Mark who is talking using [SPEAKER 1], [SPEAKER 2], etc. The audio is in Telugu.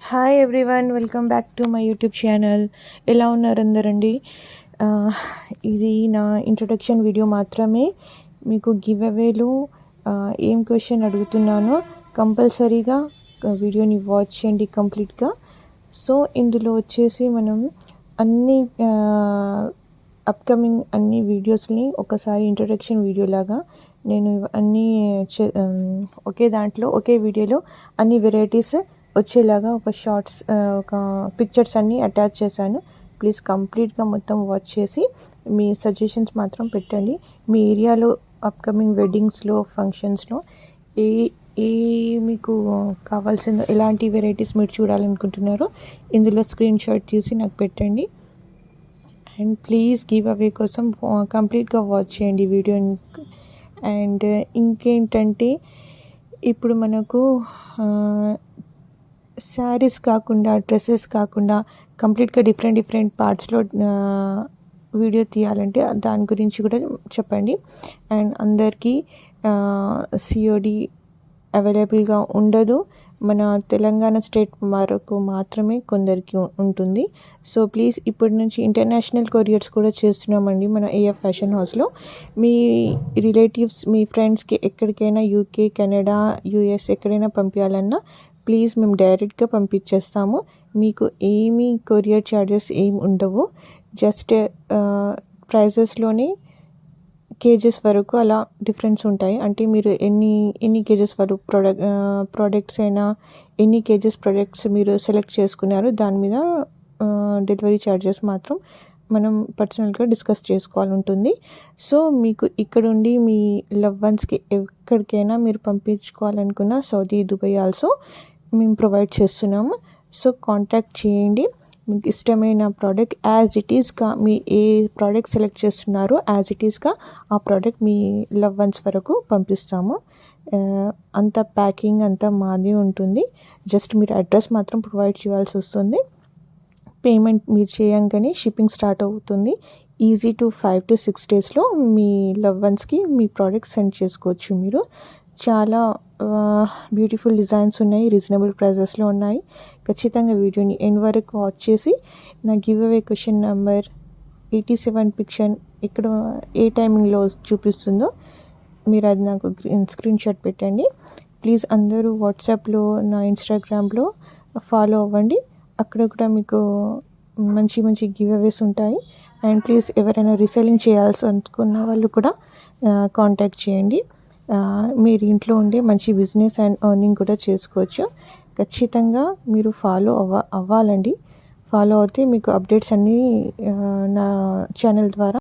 [SPEAKER 1] Hi everyone, welcome back to my YouTube channel. ఎలా ఉన్నారు అందరండి? ఇది నా ఇంట్రొడక్షన్ వీడియో మాత్రమే. మీకు గివ్ అవేలో ఏం క్వశ్చన్ అడుగుతున్నానో కంపల్సరీగా వీడియోని వాచ్ చేయండి కంప్లీట్గా. సో ఇందులో వచ్చేసి మనం అన్ని అప్కమింగ్ అన్ని వీడియోస్ని ఒకసారి ఇంట్రొడక్షన్ వీడియో లాగా నేను అన్నీ ఒకే వీడియోలో అన్ని వెరైటీస్ వచ్చేలాగా ఒక షార్ట్స్ ఒక పిక్చర్స్ అన్నీ అటాచ్ చేశాను. ప్లీజ్ కంప్లీట్గా మొత్తం వాచ్ చేసి మీ సజెషన్స్ మాత్రం పెట్టండి. మీ ఏరియాలో అప్కమింగ్ వెడ్డింగ్స్లో ఫంక్షన్స్లో ఏ ఏ మీకు కావాల్సిందో ఎలాంటి వెరైటీస్ మీరు చూడాలనుకుంటున్నారో ఇందులో స్క్రీన్ షాట్ తీసి నాకు పెట్టండి. అండ్ ప్లీజ్ గివ్ అవే కోసం కంప్లీట్గా వాచ్ చేయండి వీడియో. అండ్ ఇంకేంటంటే ఇప్పుడు మనకు శారీస్ కాకుండా డ్రెస్సెస్ కాకుండా కంప్లీట్గా డిఫరెంట్ పార్ట్స్లో వీడియో తీయాలంటే దాని గురించి కూడా చెప్పండి. అండ్ అందరికీ సిఓడి అవైలబుల్గా ఉండదు. మన తెలంగాణ స్టేట్ వరకు మాత్రమే కొందరికి ఉంటుంది. సో ప్లీజ్ ఇప్పటి నుంచి ఇంటర్నేషనల్ కొరియర్స్ కూడా చేస్తున్నామండి మన ఏఎఫ్ ఫ్యాషన్ హౌస్లో. మీ రిలేటివ్స్ మీ ఫ్రెండ్స్కి ఎక్కడికైనా యూకే, కెనడా, యూఎస్ ఎక్కడైనా పంపించాలన్నా ప్లీజ్ మేము డైరెక్ట్గా పంపించేస్తాము. మీకు ఏమీ కొరియర్ ఛార్జెస్ ఏమి ఉండవు. జస్ట్ ప్రైజెస్లోనే కేజెస్ వరకు అలా డిఫరెన్స్ ఉంటాయి. అంటే మీరు ఎన్ని కేజెస్ వరకు ప్రోడక్ట్స్ అయినా ఎన్ని కేజెస్ ప్రోడక్ట్స్ మీరు సెలెక్ట్ చేసుకున్నారో దాని మీద డెలివరీ ఛార్జెస్ మాత్రం మనం పర్సనల్గా డిస్కస్ చేసుకోవాలి ఉంటుంది. సో మీకు ఇక్కడ ఉండి మీ లవ్ వన్స్కి ఎక్కడికైనా మీరు పంపించుకోవాలనుకున్న సౌదీ, దుబాయ్ ఆల్సో మేము ప్రొవైడ్ చేస్తున్నాము. సో కాంటాక్ట్ చేయండి. మీకు ఇష్టమైన ప్రోడక్ట్ యాజ్ ఇట్ ఈస్గా మీ ఏ ప్రోడక్ట్ సెలెక్ట్ చేస్తున్నారో యాజ్ ఇట్ ఈస్గా ఆ ప్రోడక్ట్ మీ లవ్ వన్స్ వరకు పంపిస్తాము. అంత ప్యాకింగ్ అంతా మాది ఉంటుంది. జస్ట్ మీరు అడ్రస్ మాత్రం ప్రొవైడ్ చేయాల్సి వస్తుంది. పేమెంట్ మీరు చేయంగానే షిప్పింగ్ స్టార్ట్ అవుతుంది. ఈజీ టు 5 to 6 డేస్లో మీ లవ్ వన్స్కి మీ ప్రోడక్ట్ సెండ్ చేసుకోవచ్చు. మీరు చాలా బ్యూటిఫుల్ డిజైన్స్ ఉన్నాయి, రీజనబుల్ ప్రైజెస్లో ఉన్నాయి. ఖచ్చితంగా వీడియోని ఎండ్ వరకు వాచ్ చేసి నా give away question number 87 picture ఇక్కడ ఏ టైమింగ్లో చూపిస్తుందో మీరు అది నాకు స్క్రీన్ షాట్ పెట్టండి. ప్లీజ్ అందరూ వాట్సాప్లో, నా ఇన్స్టాగ్రామ్లో ఫాలో అవ్వండి. అక్కడ కూడా మీకు మంచి గివ్ అవేస్ ఉంటాయి. అండ్ ప్లీజ్ ఎవరైనా రీసెల్లింగ్ చేయాల్సి అనుకున్న వాళ్ళు కూడా కాంటాక్ట్ చేయండి. మీరు ఇంట్లో ఉండే మంచి బిజినెస్ అండ్ ఎర్నింగ్ కూడా చేసుకోవచ్చు. ఖచ్చితంగా మీరు ఫాలో అవ్వాలండి. ఫాలో అవుతే మీకు అప్డేట్స్ అన్నీ నా ఛానల్ ద్వారా